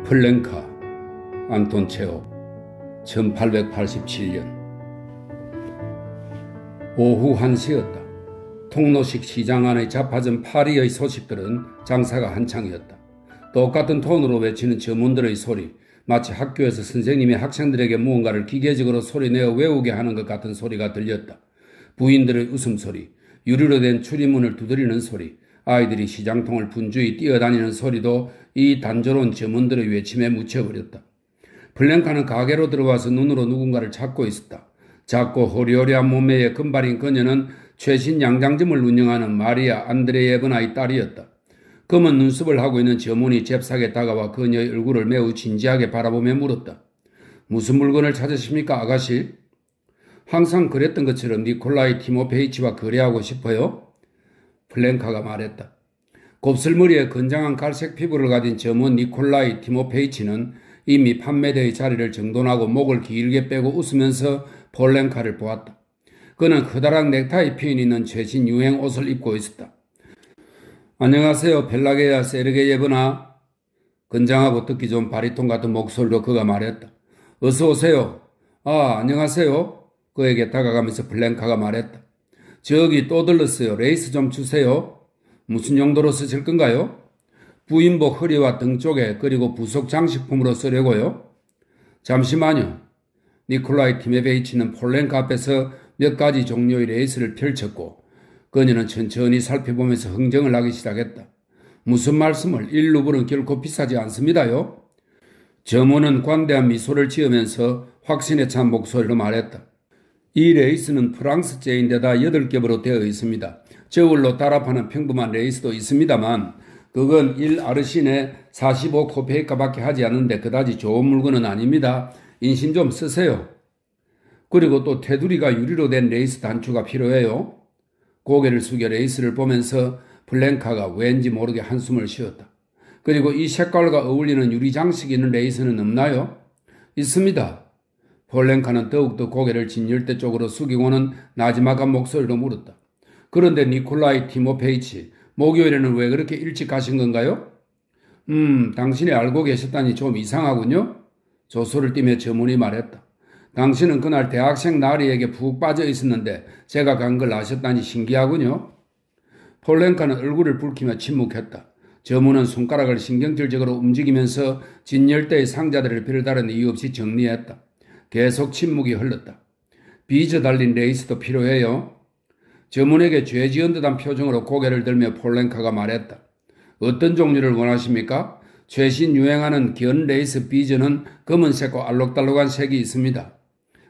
플랭카, 안톤 체홉, 1887년 오후 1시였다. 통로식 시장 안의 자파점 파리의 소식들은 장사가 한창이었다. 똑같은 톤으로 외치는 점원들의 소리, 마치 학교에서 선생님이 학생들에게 무언가를 기계적으로 소리내어 외우게 하는 것 같은 소리가 들렸다. 부인들의 웃음소리, 유리로 된 출입문을 두드리는 소리, 아이들이 시장통을 분주히 뛰어다니는 소리도 이 단조로운 점원들의 외침에 묻혀버렸다. 플랭카는 가게로 들어와서 눈으로 누군가를 찾고 있었다. 작고 호리호리한 몸매의 금발인 그녀는 최신 양장점을 운영하는 마리아 안드레예브나의 딸이었다. 검은 눈썹을 하고 있는 점원이 잽싸게 다가와 그녀의 얼굴을 매우 진지하게 바라보며 물었다. 무슨 물건을 찾으십니까, 아가씨? 항상 그랬던 것처럼 니콜라이 티모페이치와 거래하고 싶어요? 플랭카가 말했다. 곱슬머리에 건장한 갈색 피부를 가진 점원 니콜라이 티모페이치는 이미 판매대의 자리를 정돈하고 목을 길게 빼고 웃으면서 플랭카를 보았다. 그는 커다란 넥타이 핀 있는 최신 유행 옷을 입고 있었다. 안녕하세요, 펠라게야 세르게예브나. 건장하고 듣기 좋은 바리톤 같은 목소리로 그가 말했다. 어서 오세요. 아, 안녕하세요. 그에게 다가가면서 플랭카가 말했다. 저기 또 들렀어요. 레이스 좀 주세요. 무슨 용도로 쓰실 건가요? 부인복 허리와 등 쪽에 그리고 부속 장식품으로 쓰려고요. 잠시만요. 니콜라이 티모페이치는 플랭카 앞에서 몇 가지 종류의 레이스를 펼쳤고 그녀는 천천히 살펴보면서 흥정을 하기 시작했다. 무슨 말씀을? 1루블은 결코 비싸지 않습니다요. 점원은 관대한 미소를 지으면서 확신에 찬 목소리로 말했다. 이 레이스는 프랑스제인데다 8겹으로 되어 있습니다. 저울로 따라파는 평범한 레이스도 있습니다만 그건 1아르신에 45코페이카밖에 하지 않는데 그다지 좋은 물건은 아닙니다. 인심 좀 쓰세요. 그리고 또 테두리가 유리로 된 레이스 단추가 필요해요. 고개를 숙여 레이스를 보면서 플랭카가 왠지 모르게 한숨을 쉬었다. 그리고 이 색깔과 어울리는 유리 장식이 있는 레이스는 없나요? 있습니다. 플랭카는 더욱더 고개를 진열대 쪽으로 숙이고는 나지막한 목소리로 물었다. 그런데 니콜라이 티모페이치, 목요일에는 왜 그렇게 일찍 가신 건가요? 당신이 알고 계셨다니 좀 이상하군요. 조소를 띠며 점원이 말했다. 당신은 그날 대학생 나리에게 푹 빠져 있었는데 제가 간 걸 아셨다니 신기하군요. 플랭카는 얼굴을 붉히며 침묵했다. 점원은 손가락을 신경질적으로 움직이면서 진열대의 상자들을 별다른 이유 없이 정리했다. 계속 침묵이 흘렀다. 빚어 달린 레이스도 필요해요. 점원에게 죄 지은 듯한 표정으로 고개를 들며 플랭카가 말했다. 어떤 종류를 원하십니까? 최신 유행하는 견 레이스 빚어는 검은색과 알록달록한 색이 있습니다.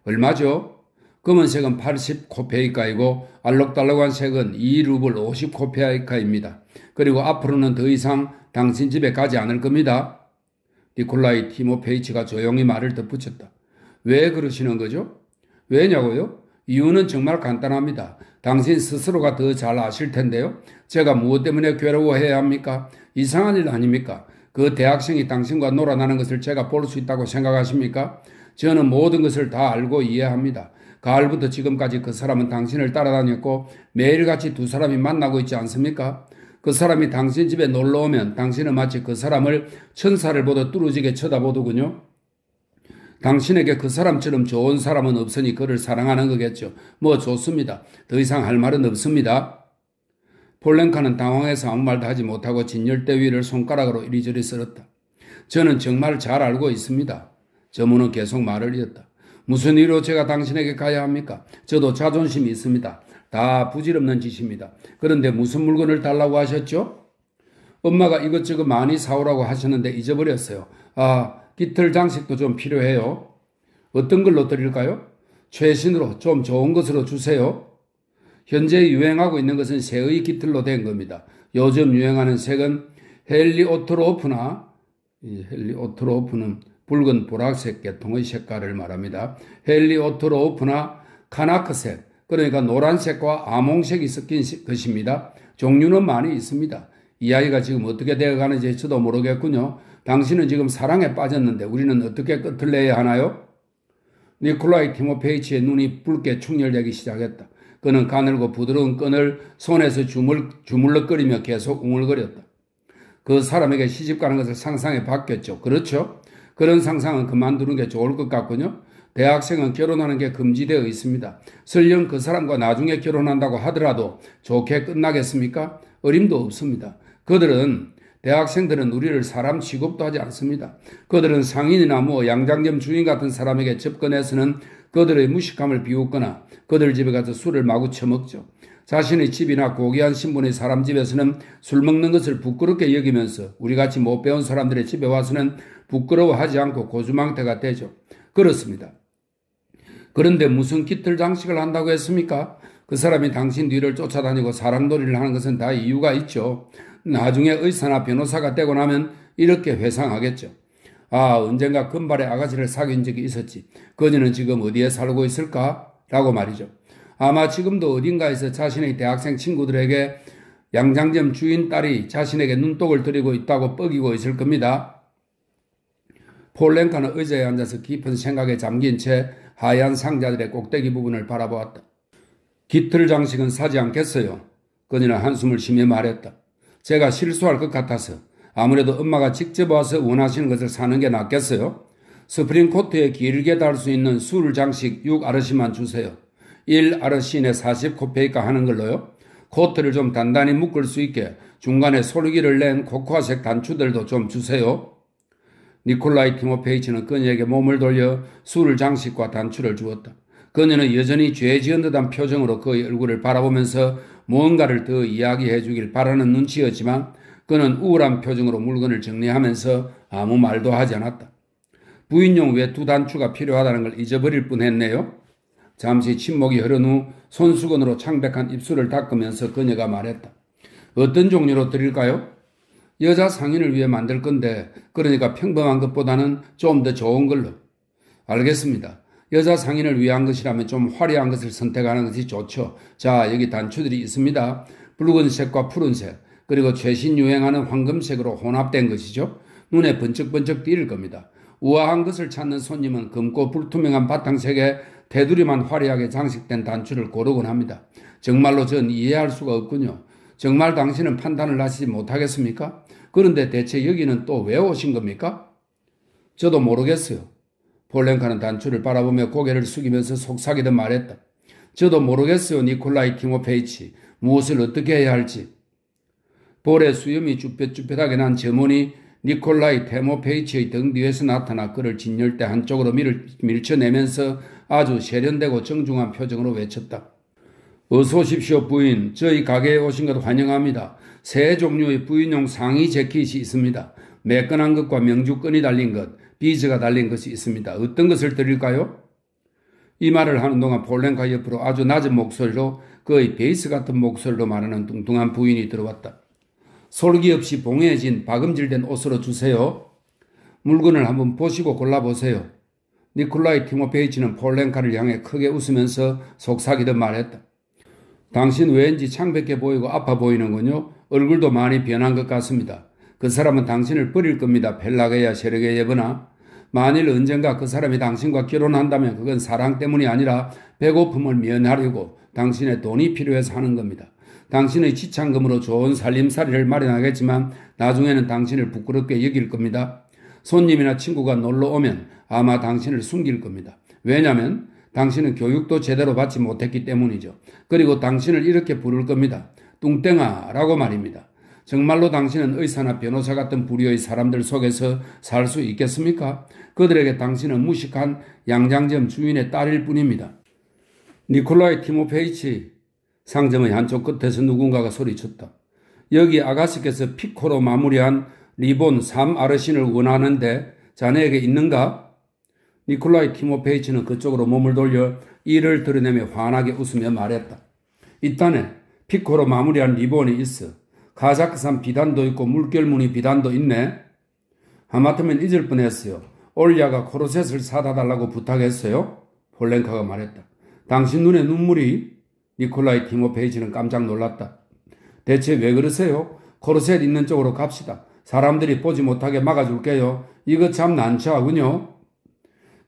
얼마죠? 검은색은 80코페이카이고 알록달록한 색은 2루블 50코페이카입니다. 그리고 앞으로는 더 이상 당신 집에 가지 않을 겁니다. 니콜라이 티모페이치가 조용히 말을 덧붙였다. 왜 그러시는 거죠? 왜냐고요? 이유는 정말 간단합니다. 당신 스스로가 더 잘 아실 텐데요. 제가 무엇 때문에 괴로워해야 합니까? 이상한 일 아닙니까? 그 대학생이 당신과 놀아나는 것을 제가 볼 수 있다고 생각하십니까? 저는 모든 것을 다 알고 이해합니다. 가을부터 지금까지 그 사람은 당신을 따라다녔고 매일같이 두 사람이 만나고 있지 않습니까? 그 사람이 당신 집에 놀러오면 당신은 마치 그 사람을 천사를 보듯 뚫어지게 쳐다보더군요. 당신에게 그 사람처럼 좋은 사람은 없으니 그를 사랑하는 거겠죠. 뭐 좋습니다. 더 이상 할 말은 없습니다. 플랭카는 당황해서 아무 말도 하지 못하고 진열대 위를 손가락으로 이리저리 쓸었다. 저는 정말 잘 알고 있습니다. 점원은 계속 말을 이었다. 무슨 이유로 제가 당신에게 가야 합니까? 저도 자존심이 있습니다. 다 부질없는 짓입니다. 그런데 무슨 물건을 달라고 하셨죠? 엄마가 이것저것 많이 사오라고 하셨는데 잊어버렸어요. 아, 깃털 장식도 좀 필요해요. 어떤 걸로 드릴까요? 최신으로 좀 좋은 것으로 주세요. 현재 유행하고 있는 것은 새의 깃털로 된 겁니다. 요즘 유행하는 색은 헬리오트로프나 헬리오트로프는 붉은 보라색 계통의 색깔을 말합니다. 헬리오트로프나 카나크색, 그러니까 노란색과 아몽색이 섞인 것입니다. 종류는 많이 있습니다. 이 아이가 지금 어떻게 되어가는지 저도 모르겠군요. 당신은 지금 사랑에 빠졌는데 우리는 어떻게 끝을 내야 하나요? 니콜라이 티모페이치의 눈이 붉게 충혈되기 시작했다. 그는 가늘고 부드러운 끈을 손에서 주물럭거리며 계속 웅얼거렸다. 그 사람에게 시집가는 것을 상상해 봤겠죠. 그렇죠? 그런 상상은 그만두는 게 좋을 것 같군요. 대학생은 결혼하는 게 금지되어 있습니다. 설령 그 사람과 나중에 결혼한다고 하더라도 좋게 끝나겠습니까? 어림도 없습니다. 대학생들은 우리를 사람 취급도 하지 않습니다. 그들은 상인이나 양장점 주인 같은 사람에게 접근해서는 그들의 무식함을 비웃거나 그들 집에 가서 술을 마구 처먹죠. 자신의 집이나 고귀한 신분의 사람 집에서는 술 먹는 것을 부끄럽게 여기면서 우리같이 못 배운 사람들의 집에 와서는 부끄러워하지 않고 고주망태가 되죠. 그렇습니다. 그런데 무슨 깃털 장식을 한다고 했습니까? 그 사람이 당신 뒤를 쫓아다니고 사랑놀이를 하는 것은 다 이유가 있죠. 나중에 의사나 변호사가 되고 나면 이렇게 회상하겠죠. 아, 언젠가 금발의 아가씨를 사귄 적이 있었지. 그녀는 지금 어디에 살고 있을까? 라고 말이죠. 아마 지금도 어딘가에서 자신의 대학생 친구들에게 양장점 주인 딸이 자신에게 눈독을 들이고 있다고 뻐기고 있을 겁니다. 폴 랭카는 의자에 앉아서 깊은 생각에 잠긴 채 하얀 상자들의 꼭대기 부분을 바라보았다. 깃털 장식은 사지 않겠어요. 그녀는 한숨을 쉬며 말했다. 제가 실수할 것 같아서 아무래도 엄마가 직접 와서 원하시는 것을 사는 게 낫겠어요. 스프링 코트에 길게 달 수 있는 술 장식 6아르시만 주세요. 1아르신에 40코페이까 하는 걸로요. 코트를 좀 단단히 묶을 수 있게 중간에 솔기를 낸 코코아색 단추들도 좀 주세요. 니콜라이 티모페이치는 그녀에게 몸을 돌려 술 장식과 단추를 주었다. 그녀는 여전히 죄 지은 듯한 표정으로 그의 얼굴을 바라보면서 무언가를 더 이야기해 주길 바라는 눈치였지만 그는 우울한 표정으로 물건을 정리하면서 아무 말도 하지 않았다. 부인용 외투 단추가 필요하다는 걸 잊어버릴 뻔했네요. 잠시 침묵이 흐른 후 손수건으로 창백한 입술을 닦으면서 그녀가 말했다. 어떤 종류로 드릴까요? 여자 상인을 위해 만들 건데 그러니까 평범한 것보다는 좀 더 좋은 걸로. 알겠습니다. 여자 상인을 위한 것이라면 좀 화려한 것을 선택하는 것이 좋죠. 자, 여기 단추들이 있습니다. 붉은색과 푸른색, 그리고 최신 유행하는 황금색으로 혼합된 것이죠. 눈에 번쩍번쩍 띄일 겁니다. 우아한 것을 찾는 손님은 검고 불투명한 바탕색에 테두리만 화려하게 장식된 단추를 고르곤 합니다. 정말로 전 이해할 수가 없군요. 정말 당신은 판단을 하시지 못하겠습니까? 그런데 대체 여기는 또 왜 오신 겁니까? 저도 모르겠어요. 폴 랭카는 단추를 바라보며 고개를 숙이면서 속삭이듯 말했다. 저도 모르겠어요, 니콜라이 티모페이치. 무엇을 어떻게 해야 할지. 볼에 수염이 쭈뼛쭈뼛하게 난 점원이 니콜라이 티모페이치의 등 뒤에서 나타나 그를 진열대 한쪽으로 밀쳐내면서 아주 세련되고 정중한 표정으로 외쳤다. 어서 오십시오, 부인. 저희 가게에 오신 것 환영합니다. 세 종류의 부인용 상의 재킷이 있습니다. 매끈한 것과 명주끈이 달린 것, 비즈가 달린 것이 있습니다. 어떤 것을 드릴까요? 이 말을 하는 동안 폴 랭카 옆으로 아주 낮은 목소리로 거의 베이스 같은 목소리로 말하는 뚱뚱한 부인이 들어왔다. 솔기 없이 봉해진 박음질된 옷으로 주세요. 물건을 한번 보시고 골라보세요. 니콜라이 티모페이치는 폴 랭카를 향해 크게 웃으면서 속삭이듯 말했다. 당신 왠지 창백해 보이고 아파 보이는군요. 얼굴도 많이 변한 것 같습니다. 그 사람은 당신을 버릴 겁니다. 펠라게야 세르게예브나. 만일 언젠가 그 사람이 당신과 결혼한다면 그건 사랑 때문이 아니라 배고픔을 면하려고 당신의 돈이 필요해서 하는 겁니다. 당신의 지참금으로 좋은 살림살이를 마련하겠지만 나중에는 당신을 부끄럽게 여길 겁니다. 손님이나 친구가 놀러 오면 아마 당신을 숨길 겁니다. 왜냐하면 당신은 교육도 제대로 받지 못했기 때문이죠. 그리고 당신을 이렇게 부를 겁니다. 뚱땡아라고 말입니다. 정말로 당신은 의사나 변호사 같은 부류의 사람들 속에서 살 수 있겠습니까? 그들에게 당신은 무식한 양장점 주인의 딸일 뿐입니다. 니콜라이 티모페이치. 상점의 한쪽 끝에서 누군가가 소리쳤다. 여기 아가씨께서 피코로 마무리한 리본 3아르신을 원하는데 자네에게 있는가? 니콜라이 티모페이치는 그쪽으로 몸을 돌려 이를 드러내며 환하게 웃으며 말했다. 있다네. 피코로 마무리한 리본이 있어. 카자크산 비단도 있고 물결무늬 비단도 있네. 하마터면 잊을 뻔했어요. 올리아가 코르셋을 사다 달라고 부탁했어요. 폴 랭카가 말했다. 당신 눈에 눈물이? 니콜라이 티모페이치는 깜짝 놀랐다. 대체 왜 그러세요? 코르셋 있는 쪽으로 갑시다. 사람들이 보지 못하게 막아줄게요. 이거 참 난처하군요.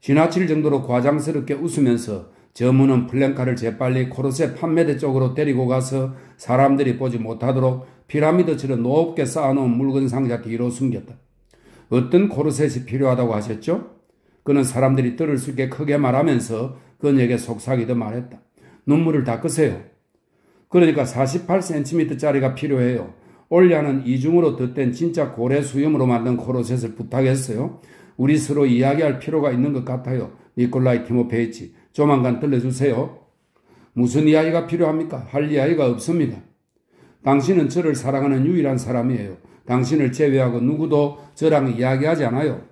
지나칠 정도로 과장스럽게 웃으면서 저문은 플랭카를 재빨리 코르셋 판매대 쪽으로 데리고 가서 사람들이 보지 못하도록 피라미드처럼 높게 쌓아놓은 물건 상자 뒤로 숨겼다. 어떤 코르셋이 필요하다고 하셨죠? 그는 사람들이 들을 수 있게 크게 말하면서 그녀에게 속삭이듯 말했다. 눈물을 닦으세요. 그러니까 48cm짜리가 필요해요. 올리아는 이중으로 덧댄 진짜 고래 수염으로 만든 코르셋을 부탁했어요. 우리 서로 이야기할 필요가 있는 것 같아요. 니콜라이 티모페이치, 조만간 들려주세요. 무슨 이야기가 필요합니까? 할 이야기가 없습니다. 당신은 저를 사랑하는 유일한 사람이에요. 당신을 제외하고 누구도 저랑 이야기하지 않아요.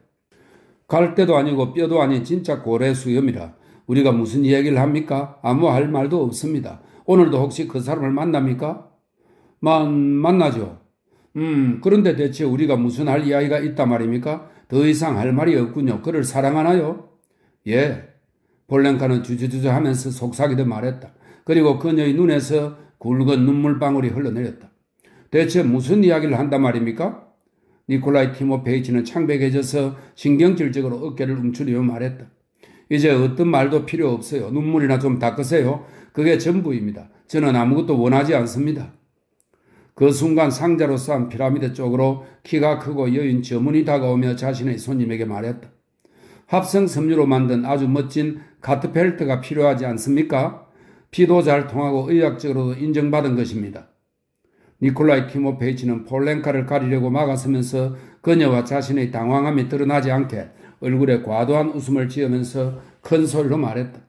갈대도 아니고 뼈도 아닌 진짜 고래 수염이라 우리가 무슨 이야기를 합니까? 아무 할 말도 없습니다. 오늘도 혹시 그 사람을 만납니까? 만나죠. 그런데 대체 우리가 무슨 할 이야기가 있단 말입니까? 더 이상 할 말이 없군요. 그를 사랑하나요? 예. 볼렌카는 주저주저 하면서 속삭이듯 말했다. 그리고 그녀의 눈에서 굵은 눈물방울이 흘러내렸다. 대체 무슨 이야기를 한단 말입니까? 니콜라이 티모페이치는 창백해져서 신경질적으로 어깨를 움츠리며 말했다. 이제 어떤 말도 필요 없어요. 눈물이나 좀 닦으세요. 그게 전부입니다. 저는 아무것도 원하지 않습니다. 그 순간 상자로 쌓은 피라미드 쪽으로 키가 크고 여인 저문이 다가오며 자신의 손님에게 말했다. 합성 섬유로 만든 아주 멋진 가트펠트가 필요하지 않습니까? 피도 잘 통하고 의학적으로도 인정받은 것입니다. 니콜라이 티모페이치는 폴렌카를 가리려고 막아서면서 그녀와 자신의 당황함이 드러나지 않게 얼굴에 과도한 웃음을 지으면서 큰 소리로 말했다.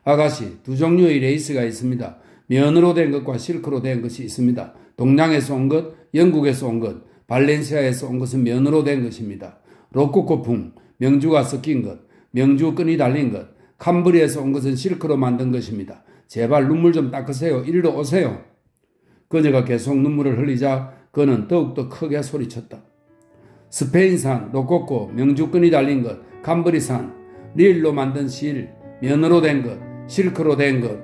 아가씨, 두 종류의 레이스가 있습니다. 면으로 된 것과 실크로 된 것이 있습니다. 동양에서 온 것, 영국에서 온 것, 발렌시아에서 온 것은 면으로 된 것입니다. 로코코풍, 명주가 섞인 것, 명주 끈이 달린 것, 캄브리에서 온 것은 실크로 만든 것입니다. 제발 눈물 좀 닦으세요. 이리로 오세요. 그녀가 계속 눈물을 흘리자 그는 더욱더 크게 소리쳤다. 스페인산, 로코코, 명주끈이 달린 것, 캄브리산, 릴로 만든 실, 면으로 된 것, 실크로 된 것,